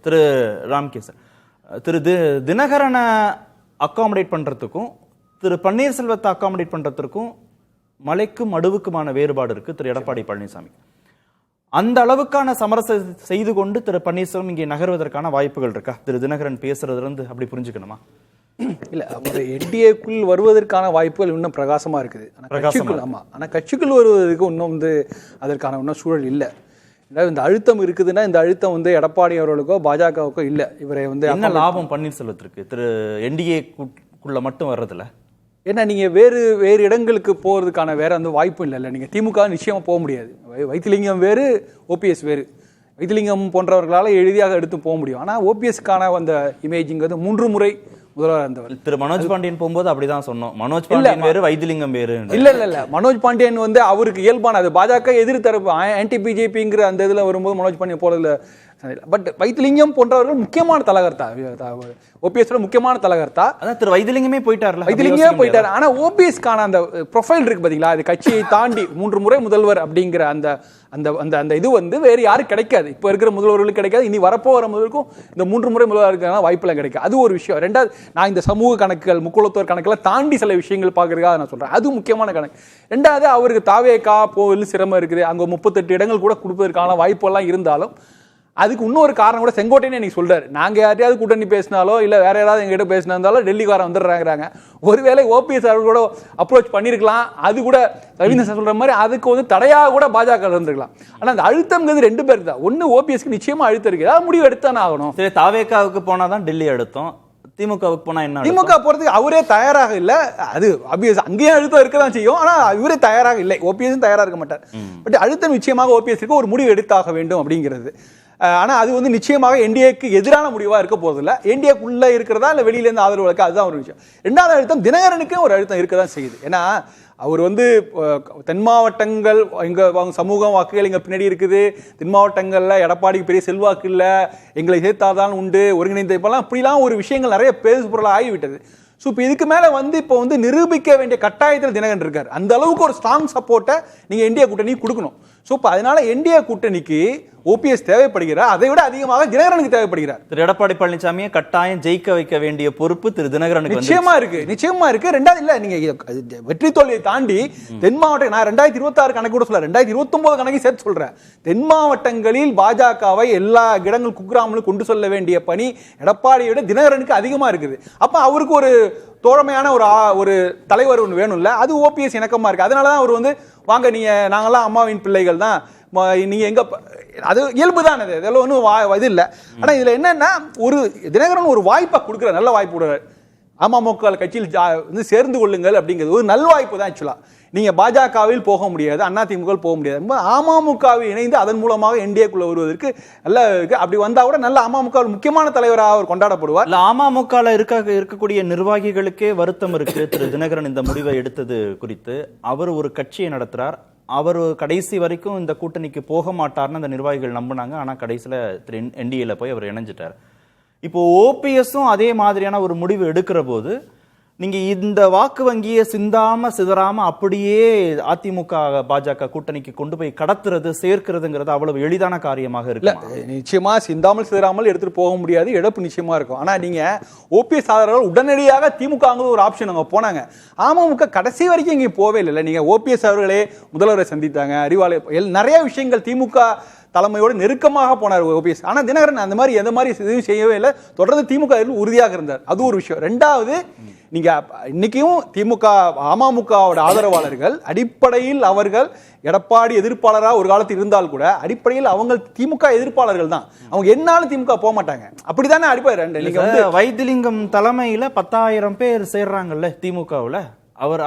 திரு ராம்கேசன், திரு தினகரனை அகாமடேட் பண்றதுக்கும் திரு பன்னீர்செல்வத்தை அகாமடேட் பண்றதுக்கும் மலைக்கும் மடுவுக்குமான வேறுபாடு இருக்கு திரு எடப்பாடி பழனிசாமி. அந்த அளவுக்கான சமரச செய்து கொண்டு திரு பன்னீர்செல்வம் இங்கே நகர்வதற்கான வாய்ப்புகள் இருக்கா? திரு தினகரன் பேசுறதுல இருந்து அப்படி புரிஞ்சுக்கணுமா? இல்ல, அவங்க என்டிஏக்குள் வருவதற்கான வாய்ப்புகள் இன்னும் பிரகாசமா இருக்குது. ஆமா, ஆனா கட்சிக்குள் வருவதற்கு இன்னும் அதற்கான இன்னும் சூழல் இல்லை. இந்த அழுத்தம் இருக்குதுன்னா இந்த அழுத்தம் எடப்பாடி அவர்களுக்கோ பாஜகவுக்கோ இல்லை. இவரை என்ன லாபம் பன்னீர்செல்வத்திற்கு திரு என்டிஏக்குள்ள மட்டும் வர்றதுல? ஏன்னா நீங்க வேறு வேறு இடங்களுக்கு போறதுக்கான வேற வாய்ப்பும் இல்லை. நீங்க திமுக நிச்சயமா போக முடியாது. வைத்திலிங்கம் வேறு, ஓபிஎஸ் வேறு. வைத்திலிங்கம் போன்றவர்களால் எளிதாக எடுத்து போக முடியும். ஆனா ஓபிஎஸ்க்கான அந்த இமேஜிங்கிறது 3 முறை முதல்வர் இருந்தவர். திரு மனோஜ் பாண்டியன் போகும்போது அப்படிதான் சொன்னோம். மனோஜ் பாண்டியன் வேறு, வைத்திலிங்கம் வேறு. இல்ல மனோஜ் பாண்டியன் அவருக்கு இயல்பானது. பாஜக எதிர் தரப்பு ஆன்டி பிஜேபிங்கிற அந்த இதுல வரும்போது மனோஜ் பாண்டியன் போறதுல. பட் வைத்திலிங்கம் போன்றவர்கள் முக்கியமான தலைகர்த்தா, ஓபிஎஸ் முக்கியமான தலைகர்த்தா. அதான் திரு வைத்திலிங்கமே போயிட்டாரு. வைத்திலிங்கமே போயிட்டாரு. ஆனா ஓபிஎஸ்க்கான அந்த ப்ரொஃபைல் இருக்கு பாத்தீங்களா, அது கட்சியை தாண்டி 3 முறை முதல்வர் அப்படிங்கிற அந்த அந்த அந்த இது வேறு யாரும் கிடைக்காது. இப்போ இருக்கிற முதல்வர்களுக்கு கிடைக்காது. இனி வரப்போகிற முதலுக்கும் இந்த 3 முறை முதல்வருக்கான வாய்ப்பெல்லாம் கிடைக்காது. அது ஒரு விஷயம். ரெண்டாவது, நான் இந்த சமூக கணக்குகள், முக்குளத்தோர் கணக்கெல்லாம் தாண்டி சில விஷயங்கள் பார்க்கறதுக்காக நான் சொல்றேன். அது முக்கியமான கணக்கு. ரெண்டாவது, அவருக்கு தாவேக்கா போவில் சிரமம் இருக்குது. அங்கே 38 இடங்கள் கூட கொடுப்பதற்கான வாய்ப்பெல்லாம் இருந்தாலும் அதுக்கு இன்னொரு காரணம் கூட செங்கோட்டையனே நீங்க சொல்றாரு. நாங்க யாரையாவது கூட்டணி பேசினாலோ இல்ல வேற யாராவது எங்கிட்ட பேசினாலும் டெல்லிக்காரன் வந்துடுறாங்க. ஒருவேளை ஓபிஎஸ் அவர்கள் கூட அப்ரோச் பண்ணிருக்கலாம். அது கூட ரவீந்திரன் சொல்ற மாதிரி அதுக்கு தடையாக கூட பாஜக இருந்திருக்கலாம். ஆனா அந்த அழுத்தம்ங்கிறது 2 பேருக்கு தான். ஒன்னு ஓபிஎஸ்க்கு நிச்சயமா அழுத்தம் இருக்கு. ஏதாவது முடிவு எடுத்தானே ஆகணும். சரி, தாவேக்காவுக்கு போனாதான் டெல்லி அழுத்தம். திமுகவுக்கு போனா என்ன? திமுக போறதுக்கு அவரே தயாராக இல்ல. அது ஆப்வியஸ் அங்கேயும் அழுத்தம் இருக்கதான் செய்யும். ஆனா இவரே தயாராக இல்லை. ஓபிஎஸ் தயாரா இருக்க மாட்டார். பட் அழுத்தம் நிச்சயமாக ஓபிஎஸ்க்கு ஒரு முடிவு எடுத்தாக வேண்டும் அப்படிங்கிறது. ஆனா அது நிச்சயமாக என்டிஏக்கு எதிரான முடிவா இருக்க போறதில்ல. என்டிஏக்குள்ள இருக்கிறதா இல்ல வெளியில இருந்து ஆதரவு வழக்கு, அதுதான் ஒரு விஷயம். 2வது அழுத்தம் தினகரனுக்கு ஒரு அழுத்தம் இருக்கதான் செய்யுது. ஏன்னா அவர் தென் மாவட்டங்கள் எங்க சமூக வாக்குகள் எங்க பின்னாடி இருக்குது. தென் மாவட்டங்கள்ல எடப்பாடிக்கு பெரிய செல்வாக்கு இல்ல, எங்களை சேர்த்தாதான் உண்டு, ஒருங்கிணைந்த இப்படிலாம் ஒரு விஷயங்கள் நிறைய பேசு பொருளாக ஆகிவிட்டது. ஸோ இப்போ இதுக்கு மேலே இப்போ நிரூபிக்க வேண்டிய கட்டாயத்தில் தினகரன் இருக்கார். அந்த அளவுக்கு ஒரு ஸ்ட்ராங் சப்போர்ட்டை நீங்கள் என்டிஏ கூட்டணி கொடுக்கணும். ஸோ இப்போ அதனால என்டிஏ கூட்டணிக்கு ஓபிஎஸ் தேவைப்படுகிறார், அதை விட அதிகமாக தினகரனுக்கு தேவைப்படுகிறார். திரு எடப்பாடி பழனிசாமியை கட்டாயம் ஜெயிக்க வைக்க வேண்டிய பொறுப்பு திரு தினகரனுக்கு நிச்சயமா இருக்கு. 2வது இல்ல, நீங்க வெற்றி தோல்வியை தாண்டி தென் மாவட்டம், நான் 2026 கணக்கு கூட சொல்ல, 2029 கணக்கு சேர்த்து சொல்றேன். தென் மாவட்டங்களில் பாஜகவை எல்லா இடங்கள் குக்கிராமங்களும் கொண்டு செல்ல வேண்டிய பணி எடப்பாடியோட தினகரனுக்கு அதிகமா இருக்குது. அப்ப அவருக்கு ஒரு தோழமையான ஒரு தலைவர் ஒன்று வேணும்ல, அது ஓபிஎஸ் இணக்கமா இருக்கு. அதனாலதான் அவர் வாங்க, நீங்க நாங்கெல்லாம் அம்மாவின் பிள்ளைகள் தான், நீங்க எங்க, அது இயல்பு தான். இதெல்லாம் ஒன்றும் இது இல்லை. ஆனா இதுல என்னன்னா, ஒரு தினகரன் ஒரு வாய்ப்பை கொடுக்குற, நல்ல வாய்ப்பு கொடுக்குறாரு. அமமுக கட்சியில் சேர்ந்து கொள்ளுங்கள் அப்படிங்கிறது ஒரு நல் வாய்ப்பு தான். ஆக்சுவலா நீங்க பாஜகவில் போக முடியாது, அதிமுக போக முடியாது. அமமுகவில் இணைந்து அதன் மூலமாக என்டிஏக்குள்ள வருவதற்கு நல்ல இருக்கு. அப்படி வந்தா கூட நல்ல அமமுக முக்கியமான தலைவராக அவர் கொண்டாடப்படுவார். அமமுக இருக்கக்கூடிய நிர்வாகிகளுக்கே வருத்தம் இருக்கு திரு தினகரன் இந்த முடிவை எடுத்தது குறித்து. அவர் ஒரு கட்சியை நடத்துறார். அவர் கடைசி வரைக்கும் இந்த கூட்டணிக்கு போக மாட்டார்னு அந்த நிர்வாகிகள் நம்பினாங்க. ஆனா கடைசியில திரு என்டிஏல போய் அவர் இணைஞ்சிட்டார். இப்போ ஓபிஎஸும் அதே மாதிரியான ஒரு முடிவு எடுக்கிற போது நீங்க இந்த வாக்கு வங்கியை சிதறாம அப்படியே அதிமுக பாஜக கூட்டணிக்கு கொண்டு போய் கடத்துறது, சேர்க்கிறதுங்கிறது அவ்வளவு எளிதான காரியமாக இருக்கு. நிச்சயமா சிந்தாமல் சிதறாமல் எடுத்துட்டு போக முடியாது. இழப்பு நிச்சயமா இருக்கும். ஆனா நீங்க ஓபிஎஸ் ஆதரவாளர்கள் உடனடியாக திமுக ஒரு ஆப்ஷன் அவங்க போனாங்க. அமமுக கடைசி வரைக்கும் இங்கே போவே இல்லை. நீங்க ஓபிஎஸ் அவர்களே முதல்வரை சந்தித்தாங்க, அறிவாலயம், நிறைய விஷயங்கள் திமுக தலைமையோடு நெருக்கமாக போனார் ஓபிஎஸ். ஆனா தினகரன் அந்த மாதிரி எந்த மாதிரி எதுவும் செய்யவே இல்லை. தொடர்ந்து திமுக உறுதியாக இருந்தார். அது ஒரு விஷயம். 2வது, நீங்க இன்னைக்கும் திமுக அமமுகவோட ஆதரவாளர்கள் அடிப்படையில் அவர்கள் எடப்பாடி எதிர்ப்பாளராக ஒரு காலத்தில் இருந்தால் கூட அடிப்படையில் அவங்க திமுக எதிர்ப்பாளர்கள் தான். அவங்க என்னாலும் திமுக போக மாட்டாங்க. அப்படித்தானே அடிப்படை. வைத்திலிங்கம் தலைமையில 10,000 பேர் சேர்றாங்கல்ல திமுகவுல.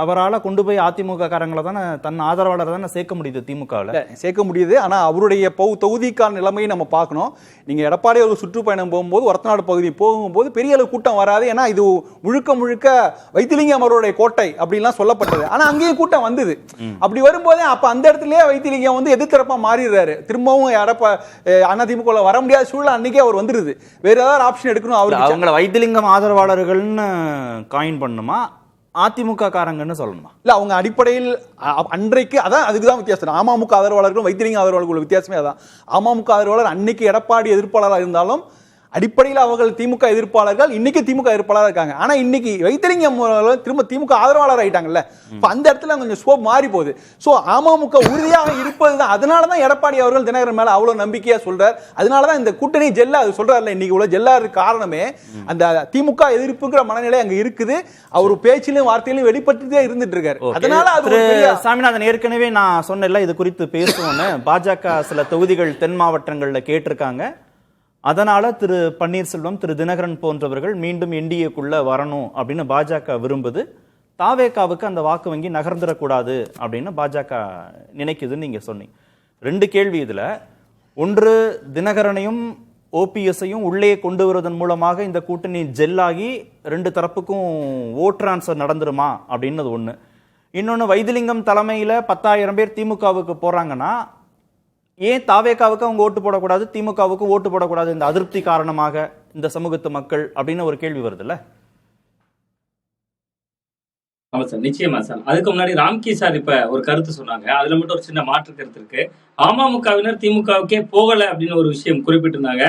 அவரால் கொண்டு போய் அதிமுக காரங்களை தானே, தன் ஆதரவாளர் தானே சேர்க்க முடியுது திமுகவில். சேர்க்க முடியுது. ஆனால் அவருடைய தொகுதிக்கான நிலைமையை நம்ம பார்க்கணும். நீங்கள் எடப்பாடி ஒரு சுற்றுப்பயணம் போகும்போது, ஒரத்தநாடு பகுதி போகும்போது பெரிய அளவு கூட்டம் வராது. ஏன்னா இது முழுக்க வைத்திலிங்கம் அவருடைய கோட்டை அப்படின்லாம் சொல்லப்பட்டது. ஆனால் அங்கேயும் கூட்டம் வந்தது. அப்படி வரும்போதே அப்போ அந்த இடத்துலயே வைத்திலிங்கம் எதிர்த்தரப்பா மாறிடுறாரு. திரும்பவும் அதிமுக வர முடியாத சூழல் அன்னைக்கே அவர் வந்துருது. வேற ஏதாவது ஆப்ஷன் எடுக்கணும். அவங்களை வைத்திலிங்கம் ஆதரவாளர்கள்னு காயின் பண்ணுமா, அதிமுக காரங்கன்னு சொல்லணுமா? இல்ல, அவங்க அடிப்படையில் அன்றைக்கு அதான், அதுக்குதான் வித்தியாசம். அமமுக ஆதரவாளர்களும் வைத்திலிங்க ஆதரவாளர்கள் வித்தியாசமே அதான். அமமுக ஆதரவாளர் அன்னைக்கு எடப்பாடி எதிர்ப்பாளராக இருந்தாலும் அடிப்படையில் அவர்கள் திமுக எதிர்ப்பாளர்கள், இன்னைக்கு திமுக எதிர்ப்பாளராக இருக்காங்க. ஆனா இன்னைக்கு வைத்திலிங்கம் அவர்கள் திரும்ப திமுக ஆதரவாளர் ஆயிட்டாங்கல்ல, அந்த இடத்துல கொஞ்சம் ஸ்கோப் மாறி போகுது. சோ அமமுக உறுதியாக இருப்பதுதான். அதனாலதான் எடப்பாடி அவர்கள் தினகரன் மேல அவ்வளவு நம்பிக்கையா சொல்றார். அதனாலதான் இந்த கூட்டணி ஜெல்லா அது சொல்றாருல, இன்னைக்கு உள்ள ஜெல்லாருக்கு காரணமே அந்த திமுக எதிர்ப்புங்கிற மனநிலை அங்க இருக்குது. அவர் பேச்சிலும் வார்த்தையிலும் வெளிப்பட்டுட்டே இருந்துட்டு இருக்காரு. அதனால அது சாமிநாதன் ஏற்கனவே நான் சொன்னேன்ல இது குறித்து பேசுவோன்னு, பாஜக சில தொகுதிகள் தென் மாவட்டங்கள்ல கேட்டிருக்காங்க. அதனால திரு பன்னீர்செல்வம், திரு தினகரன் போன்றவர்கள் மீண்டும் என்டிஏக்குள்ள வரணும் அப்படின்னு பாஜக விரும்புது. தாவேகாவுக்கு அந்த வாக்கு வங்கி நகர்ந்துடக்கூடாது அப்படின்னு பாஜக நினைக்குதுன்னு நீங்க சொன்னீங்க. 2 கேள்வி இதுல. ஒன்று, தினகரனையும் ஓபிஎஸ்ஐயும் உள்ளே கொண்டு வருவதன் மூலமாக இந்த கூட்டணி ஜெல்லாகி 2 தரப்புக்கும் ஓட் டிரான்ஸ்ஃபர் நடந்துருமா அப்படின்றது ஒண்ணு. இன்னொன்னு, வைத்திலிங்கம் தலைமையில 10,000 பேர் திமுகவுக்கு போறாங்கன்னா ஏன் தாவேகாவுக்கு அவங்க ஓட்டு போடக்கூடாது, திமுகவுக்கு ஓட்டு போடக்கூடாது, இந்த அதிருப்தி காரணமாக இந்த சமூகத்து மக்கள் அப்படின்னு ஒரு கேள்வி வருதுல்ல? ஆமா சார், நிச்சயமா சார். அதுக்கு முன்னாடி ராம்கி சார் இப்ப ஒரு கருத்து சொன்னாங்க. அதுல மட்டும் ஒரு சின்ன மாற்று கருத்து இருக்கு. அமமுகவினர் திமுகவுக்கே போகல அப்படின்னு ஒரு விஷயம் குறிப்பிட்டிருந்தாங்க.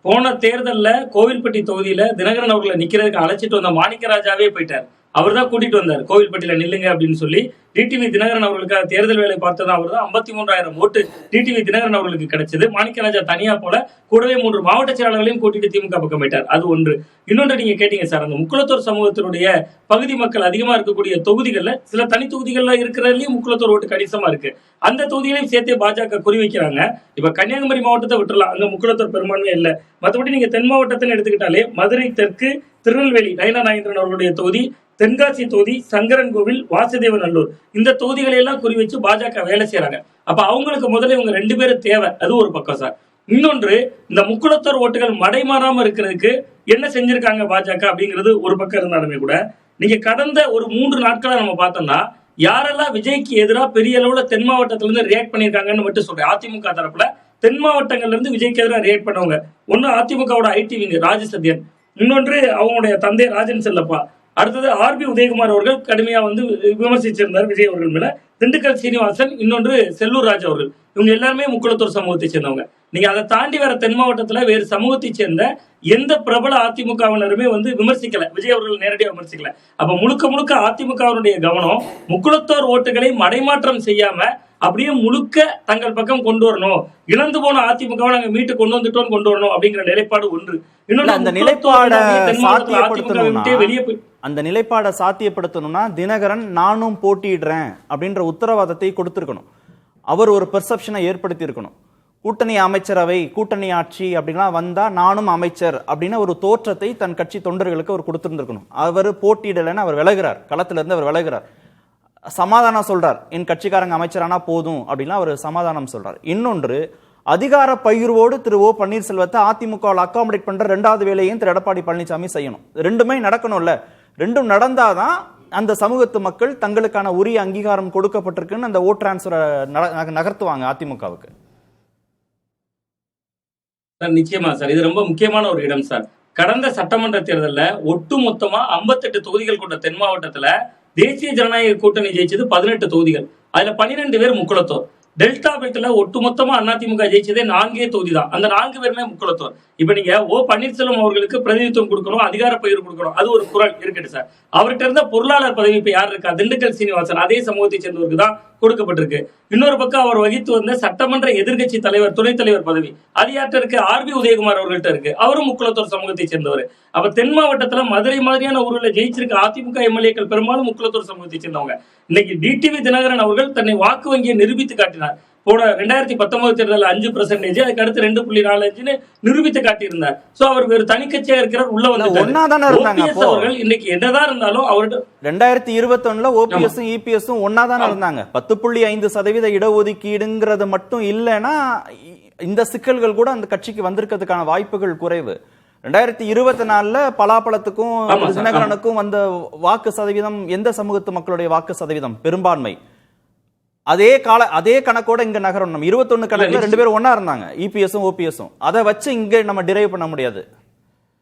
போன தேர்தல்ல கோவில்பட்டி தொகுதியில தினகரன் அவர்களை நிக்கிறதுக்கு அழைச்சிட்டு வந்த மாணிக்கராஜாவே போயிட்டார். அவர் தான் கூட்டிட்டு வந்தார், கோவில்பட்டியில நில்லுங்க அப்படின்னு சொல்லி. டிடிவி தினகரன் அவர்களுக்காக தேர்தல் வேலை பார்த்தது அவர் தான். 53,000 ஓட்டு டிடிவி தினகரன் அவர்களுக்கு கிடைச்சது. மாணிக்கராஜா தனியா போல, கூடவே 3 மாவட்ட செயலாளர்களையும் கூட்டிட்டு திமுக பக்கம் போயிட்டார். அது ஒன்று. இன்னொன்று, நீங்க கேட்டீங்க சார், அந்த முக்குளத்தூர் சமூகத்தினுடைய பகுதி மக்கள் அதிகமா இருக்கக்கூடிய தொகுதிகள்ல சில தனி தொகுதிகள்ல இருக்கிறதுலயும் முக்குளத்தூர் ஓட்டு கணிசமா இருக்கு. அந்த தொகுதிகளையும் சேர்த்தே பாஜக குறி வைக்கிறாங்க. இப்ப கன்னியாகுமரி மாவட்டத்தை விட்டுறலாம், அங்க முக்குளத்தூர் பெரும்பான்மை இல்ல. மற்றபடி நீங்க தென் மாவட்டத்தில் எடுத்துக்கிட்டாலே மதுரை தெற்கு, திருநெல்வேலி நயனா நாகேந்திரன் அவர்களுடைய தொகுதி, தென்காசி தொகுதி, சங்கரன் கோவில், வாசுதேவநல்லூர், இந்த தொகுதிகளை எல்லாம் குறி வச்சு பாஜக வேலை செய்யறாங்க. அப்ப அவங்களுக்கு முதல்ல இவங்க 2 பேரும் தேவை. அது ஒரு பக்கம் சார். இன்னொன்று, இந்த முக்குளத்தூர் ஓட்டுகள் மடைமாறாம இருக்கிறதுக்கு என்ன செஞ்சிருக்காங்க பாஜக அப்படிங்கிறது ஒரு பக்கம் இருந்தாலுமே கூட, நீங்க கடந்த ஒரு 3 நாட்களா நம்ம பார்த்தோம்னா யாரெல்லாம் விஜய்க்கு எதிராக பெரிய அளவுல தென் மாவட்டத்துல இருந்து ரியாக்ட் பண்ணிருக்காங்கன்னு மட்டும் சொல்றேன். அதிமுக தரப்புல தென் மாவட்டங்கள்ல இருந்து விஜய்க்கு எதிராக ரியாக்ட் பண்ணவங்க ஒன்னு அதிமுகவோட ஐடி விங் ராஜசத்யன், இன்னொன்று அவங்களுடைய தந்தை ராஜன் செல்லப்பா, அடுத்தது ஆர்பி உதயகுமார் அவர்கள் கடுமையா விமர்சிச்சிருந்தார் விஜய் அவர்கள் மேல, திண்டுக்கல் சீனிவாசன், இன்னொன்று செல்லூர் ராஜ் அவர்கள். இவங்க எல்லாருமே முக்குளத்தூர் சமூகத்தை சேர்ந்தவங்க. நீங்க அதை தாண்டி வர தென் மாவட்டத்துல வேறு சமூகத்தை சேர்ந்த எந்த பிரபல அதிமுகவினருமே விமர்சிக்கல, விஜய் அவர்கள் நேரடியாக விமர்சிக்கல. அப்ப முழுக்க முழுக்க அதிமுகவினுடைய கவனம் முக்குளத்தோர் ஓட்டுகளை மடைமாற்றம் செய்யாம அப்படியே முழுக்க தங்கள் பக்கம் கொண்டு வரணும், இழந்து போன அதிமுகவை நாங்க மீட்டு கொண்டு வந்துட்டோம் கொண்டு வரணும் அப்படிங்கிற நிலைப்பாடு ஒன்று. இன்னொன்று, அந்த நிலைப்பாடை வெளியே போய் அந்த நிலைப்பாடை சாத்தியப்படுத்தணும்னா தினகரன் நானும் போட்டியிடுறேன் அப்படின்ற உத்தரவாதத்தை கொடுத்திருக்கணும். அவர் ஒரு பெர்செப்ஷனை ஏற்படுத்தி இருக்கணும். கூட்டணி அமைச்சரவை, கூட்டணி ஆட்சி அப்படின்லாம் வந்தா நானும் அமைச்சர் அப்படின்னு ஒரு தோற்றத்தை தன் கட்சி தொண்டர்களுக்கு அவர் கொடுத்திருந்திருக்கணும். அவர் போட்டியிடலைன்னு அவர் விலகிறார், களத்துல இருந்து அவர் விலகிறார். சமாதானம் சொல்றார், என் கட்சிக்காரங்க அமைச்சரானா போதும் அப்படின்லாம் அவர் சமாதானம் சொல்றார். இன்னொன்று, அதிகார பகிர்வோடு திரு ஓ பன்னீர்செல்வத்தை அதிமுகவில் அகாமடேட் பண்ற 2வது வேலையும் திரு எடப்பாடி பழனிசாமி செய்யணும். 2மே நடக்கணும்ல. 2ம் நடந்தாதான் அந்த சமூகத்து மக்கள் தங்களுக்கான உரிய அங்கீகாரம் கொடுக்கப்பட்டிருக்குன்னு அந்த ஓட் டிரான்ஸ்ஃபரை நகர்த்துவாங்க அதிமுகவுக்கு. நிச்சயமா சார், இது ரொம்ப முக்கியமான ஒரு இடம் சார். கடந்த சட்டமன்ற தேர்தலில் ஒட்டு மொத்தமா 58 தொகுதிகள் கொண்ட தென் மாவட்டத்துல தேசிய ஜனநாயக கூட்டணி ஜெயிச்சது 18 தொகுதிகள். அதுல 12 பேர் முக்குளத்தோர். டெல்டா பெல்ட்ல ஒட்டுமொத்தமா அதிமுக ஜெயிச்சதே 4 தொகுதி தான். அந்த 4 பேருமே முக்குளத்தோர். இப்ப நீங்க ஓ பன்னீர்செல்வம் அவர்களுக்கு பிரதிநிதித்துவம் கொடுக்கணும், அதிகார பகிர்வு கொடுக்கணும், அது ஒரு குரல் இருக்கட்டும் சார். அவர்கிட்ட இருந்த பொருளாளர் பதவி இப்ப யார் இருக்கா? திண்டுக்கல் சீனிவாசன், அதே சமூகத்தை சேர்ந்தவருக்கு தான் கொடுக்கப்பட்டிருக்கு. இன்னொரு பக்கம் அவர் வகித்து வந்த சட்டமன்ற எதிர்கட்சி தலைவர், துணைத் தலைவர் பதவி அது யார்கிட்ட இருக்கு? ஆர்பி உதயகுமார் அவர்கள்ட்ட இருக்கு. அவரும் முக்குளத்தூர் சமூகத்தை சேர்ந்தவர். அப்ப தென் மாவட்டத்துல மதுரை மாதிரியான ஊர்ல ஜெயிச்சிருக்க அதிமுக எம்எல்ஏக்கள் பெரும்பாலும் முக்குளத்தூர் சமூகத்தை சேர்ந்தவங்க. இன்னைக்கு டிடிவி தினகரன் அவர்கள் தன்னை வாக்கு வங்கியை நிரூபித்து காட்டினார். போன 2019 தேர்தல் 5%, அதுக்கு அடுத்து 2.45 நிரூபித்து காட்டியிருந்தார். சோ அவர் வேறு தனி கட்சியா இருக்கிறார், உள்ள வந்து அவர்கள் இன்னைக்கு என்னதான் இருந்தாலும் அவர்கிட்ட 2021 ஓபிஎஸும் இபிஎஸும் ஒன்னாதானே இருந்தாங்க. 10.5% இடஒதுக்கீடுங்கிறது மட்டும் இல்லைன்னா இந்த சிக்கல்கள் கூட அந்த கட்சிக்கு வந்திருக்கிறதுக்கான வாய்ப்புகள் குறைவு. 2024 பலாப்பழத்துக்கும் தினகரனுக்கும் வந்த வாக்கு சதவீதம் எந்த சமூகத்து மக்களுடைய வாக்கு சதவீதம் பெரும்பான்மை அதே கணக்கோட இங்க நகரம் 21 கணக்குல 2 பேரும் ஒன்னா இருந்தாங்க, இபிஎஸும் ஓபிஎஸும். அதை வச்சு இங்க நம்ம டிரைவ் பண்ண முடியாது.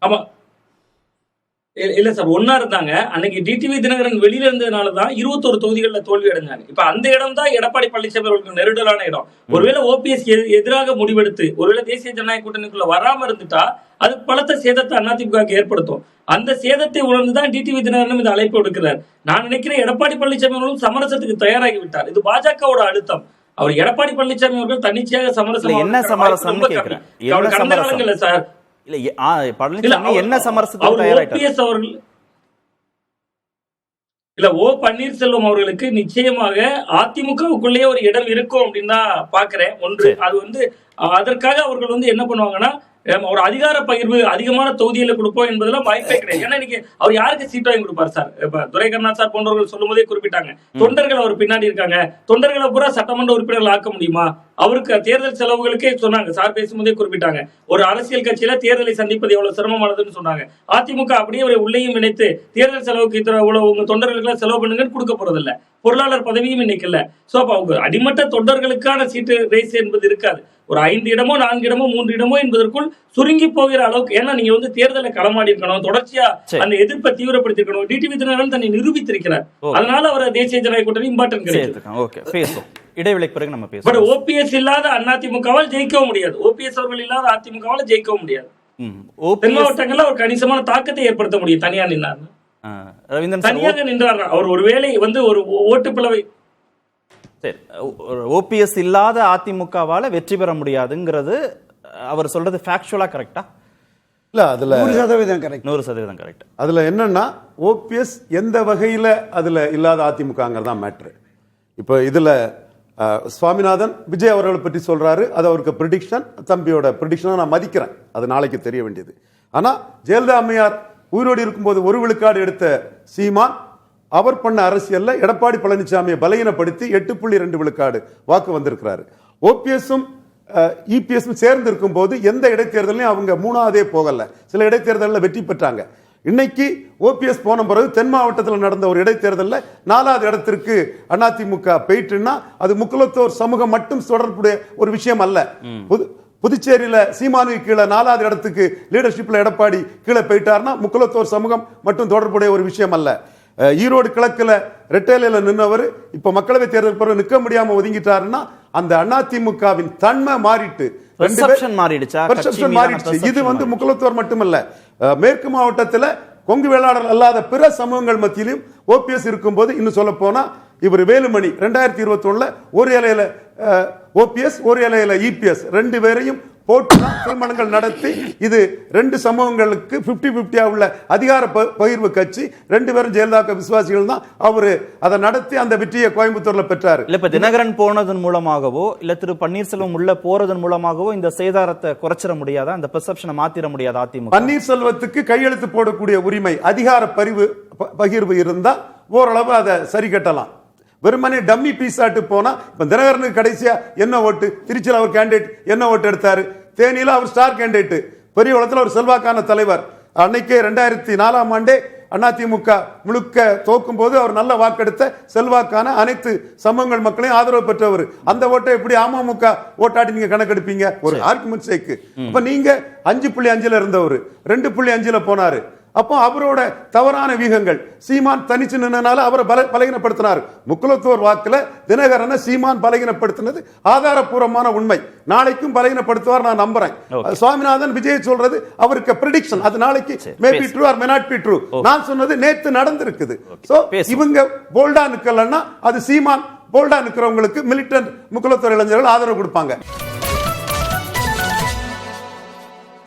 ஆமா இல்ல சார், ஒன்னா இருந்தாங்க. அன்னைக்கு டிடிவி தினகரன் வெளியில இருந்ததுனாலதான் 21 தொகுதிகளில் தோல்வி அடைஞ்சாங்க. இப்ப அந்த இடம் தான் எடப்பாடி பழனிசாமி அவர்களுக்கு நெருடலான இடம். ஒருவேளை ஓபிஎஸ் எதிராக முடிவெடுத்து ஒருவேளை தேசிய ஜனநாயக கூட்டணிக்குள்ள வராம இருந்துட்டா அது பலத்த சேதத்தை அதிமுக ஏற்படுத்தும். அந்த சேதத்தை உணர்ந்துதான் டிடிவி தினகரனும் இந்த அழைப்பு விடுக்கிறார். நான் நினைக்கிறேன் எடப்பாடி பழனிசாமி அவர்களும் சமரசத்துக்கு தயாராகி விட்டார். இது பாஜகவோட அழுத்தம். அவர் எடப்பாடி பழனிசாமி அவர்கள் தன்னிச்சையாக சமரசம் என்ன சமரசம் கேக்குறேன். கடந்த காலங்கள்ல சார் இல்ல பழனிசாமி என்ன சமரசத்துக்கு தயாராயிட்டார் அவர்கள் இல்ல ஓ பன்னீர்செல்வம் அவர்களுக்கு நிச்சயமாக அதிமுகவுக்குள்ளேயே ஒரு இடம் இருக்கும் அப்படின்னு தான் பாக்குறேன். ஒன்று அது அதற்காக அவர்கள் என்ன பண்ணுவாங்கன்னா ஒரு அதிகார பகிர்வு அதிகமான தொகுதியில கொடுப்போம் என்பதெல்லாம் வாய்ப்பே கிடையாது. ஏன்னா இன்னைக்கு அவர் யாருக்கு சீட் வாங்கி கொடுப்பார் சார்? இப்ப துரைகண்ணா சார் போன்றவர்கள் சொல்லும் போதே குறிப்பிட்டாங்க, தொண்டர்கள் அவர் பின்னாடி இருக்காங்க, தொண்டர்களை பூரா சட்டமன்ற உறுப்பினர்கள் ஆக்க முடியுமா? அவருக்கு தேர்தல் செலவுகளுக்கே சொன்னாங்க சார், பேசும்போதே குறிப்பிட்டாங்க. ஒரு அரசியல் கட்சியில தேர்தலை சந்திப்பது எவ்வளவு சிரமமானதுன்னு சொன்னாங்க. அதிமுக அப்படியே அவரை உள்ளேயும் இணைத்து தேர்தல் செலவுக்கு இவ்வளவு உங்க தொண்டர்களுக்கு செலவு பண்ணுங்கன்னு கொடுக்க போறது இல்ல. பொருளாளர் பதவியும் இன்னைக்கு இல்ல. சோ அப்ப அவங்க அடிமட்ட தொண்டர்களுக்கான சீட்டு ரேஸ் என்பது இருக்காது. ஒரு 5 இடமோ 4 இடமோ 3 இடமோ என்பதற்குள் சுருங்கி போகிற அளவுக்கு. ஏன்னா நீங்க தேர்தலை களமாடி இருக்கணும், தொடர்ச்சியா அந்த எதிர்ப்பை தீவிரப்படுத்தி இருக்கணும். டிடிவி தினகரன் தன்னை நிரூபித்திருக்கிறார். அதனால அவர் தேசிய ஜனநாயக கூட்டணி இம்பார்ட்டன்ட் கிடைக்கும். இடைவெளிக்கு பிறகு நம்ம பேசுவோம். பட் ஓபிஎஸ் இல்லாத அதிமுகவால் ஜெயிக்கவும் முடியாது. ஓபிஎஸ் அவர்கள் இல்லாத அதிமுகவால ஜெயிக்கவும் முடியாது. தென் மாவட்டங்கள்ல ஒரு கணிசமான தாக்கத்தை ஏற்படுத்த முடியும் தனியா நின்றார். தனியாக நின்றார் அவர். ஒருவேளை ஒரு ஓட்டு பிளவை சரி ஓபிஎஸ் இல்லாத அதிமுகவால வெற்றி பெற முடியாதுங்கிறது அவர் சொல்றது ஃபேக்சுவலா கரெக்டா? இல்ல அதுல 100% கரெக்ட். 100% கரெக்ட். அதுல என்னன்னா ஓபிஎஸ் எந்த வகையில அதுல இல்லாத அதிமுகங்கிறது தான் மேட்ரு. இப்போ இதுல சுவாமிநாதன் விஜய் அவர்களை பற்றி சொல்றாரு, அது அவருக்கு ப்ரிடிக்ஷன், தம்பியோட ப்ரிடிக்ஷனை நான் மதிக்கிறேன், அது நாளைக்கு தெரிய வேண்டியது. ஆனா ஜெயலலிதா அம்மையார் உயிரோடு இருக்கும்போது 1 விழுக்காடு எடுத்த சீமான் அவர் பண்ண அரசியல்ல எடப்பாடி பழனிசாமியை பலகீனப்படுத்தி 8.2 விழுக்காடு வாக்கு வந்திருக்கிறாரு. ஓபிஎஸும் இபிஎஸும் சேர்ந்து இருக்கும் போது எந்த இடைத்தேர்தலையும் அவங்க 3ஆவதே போகல, சில இடைத்தேர்தலில் வெற்றி பெற்றாங்க. இன்னைக்கு ஓபிஎஸ் போன பிறகு தென் மாவட்டத்தில் நடந்த ஒரு இடைத்தேர்தலில் 4வது இடத்திற்கு அதிமுக போயிட்டுன்னா அது முக்குலத்தோர் சமூகம் மட்டும் தொடர்புடைய ஒரு விஷயம் அல்ல. புதுச்சேரியில சீமானுக்கு கீழே 4வது இடத்துக்கு லீடர்ஷிப்ல எடப்பாடி கீழே போயிட்டார்னா முக்குலத்தோர் சமூகம் மட்டும் தொடர்புடைய ஒரு விஷயம் அல்ல. ஈரோடு கிழக்குல ரெட்டேலையில நின்றவர் இப்ப மக்களவை தேர்தல் பிறகு நிற்க முடியாம ஒதுங்கிட்டாருன்னா அந்த அதிமுகவின் தன்மை மாறிட்டு இது முக்குலத்தோர் மட்டுமல்ல, மேற்கு மாவட்டத்தில் கொங்கு வேளாளர் அல்லாத பிற சமூகங்கள் மத்தியிலும் ஓபிஎஸ் இருக்கும்போது இன்னும் சொல்ல போனா இவர் வேலுமணி 2021 ஒரு இலையில ஓபிஎஸ் ஒரு இலையில இபிஎஸ் 2 பேரையும் போட்டுதான் திருமணங்கள் நடத்தி இது 2 சமூகங்களுக்கு 50-50 உள்ள அதிகார பகிர்வு கட்சி 2 பேரும் ஜெயலலிதா விசுவாசிகள் தான். அவரு அதை நடத்தி அந்த வெற்றியை கோயம்புத்தூர்ல பெற்றாரு. இல்ல இப்ப தினகரன் போனதன் மூலமாகவோ இல்ல திரு பன்னீர்செல்வம் உள்ள போறதன் மூலமாகவோ இந்த சேதாரத்தை குறைச்சிட முடியாதா? இந்த பெர்செப்ஷனை மாத்திர முடியாதா? அதிமுக பன்னீர்செல்வத்துக்கு கையெழுத்து போடக்கூடிய உரிமை அதிகார பகிர்வு இருந்தா ஓரளவு அதை சரி கட்டலாம். வெறுமனே டம்மி பீஸாட்டு போனா இப்ப தினகரனுக்கு கடைசியா என்ன ஓட்டு? திருச்சியில் அவர் கேண்டிடேட் என்ன ஓட்டு எடுத்தாரு? தேனியில அவர் ஸ்டார் கேண்டிடேட், பெரிய உலகத்தில் ஒரு செல்வாக்கான தலைவர். அன்னைக்கே 2004ஆம் ஆண்டே அதிமுக முழுக்க தோக்கும் போது அவர் நல்ல வாக்கெடுத்த செல்வாக்கான அனைத்து சமூகங்கள் மக்களையும் ஆதரவு பெற்றவர். அந்த ஓட்டை எப்படி அமமுக ஓட்டாட்டி நீங்க கணக்கெடுப்பீங்க? ஒரு ஆர்குமெண்ட் சேக்கு. அப்ப நீங்க 5.5 இருந்தவர் 2.5 போனாரு. அப்போ அவரோட தவறான வீகங்கள் சீமான் தனிச்சு நின்னால அவரை பலகீனப்படுத்தினார். முக்குலத்தோர் வாக்குல தினகரனை சீமான் பலகீனப்படுத்தினது ஆதாரப்பூர்வமான உண்மை. நாளைக்கும் பலகீனப்படுத்துவார் நான் நம்புறேன். சுவாமிநாதன் விஜய் சொல்றது அவருக்கு பிரெடிக்ஷன், அது நாளைக்கு may be true R may not be true. நான் சொன்னது நேத்து நடந்திருக்குது. சோ இவங்க போல்டா நிக்கலன்னா அது சீமான் போல்டா நிக்கிறவங்களுக்கு மிலிட்டன்ட் முக்குலத்தோர் இளைஞர்கள் ஆதரவு கொடுப்பாங்க.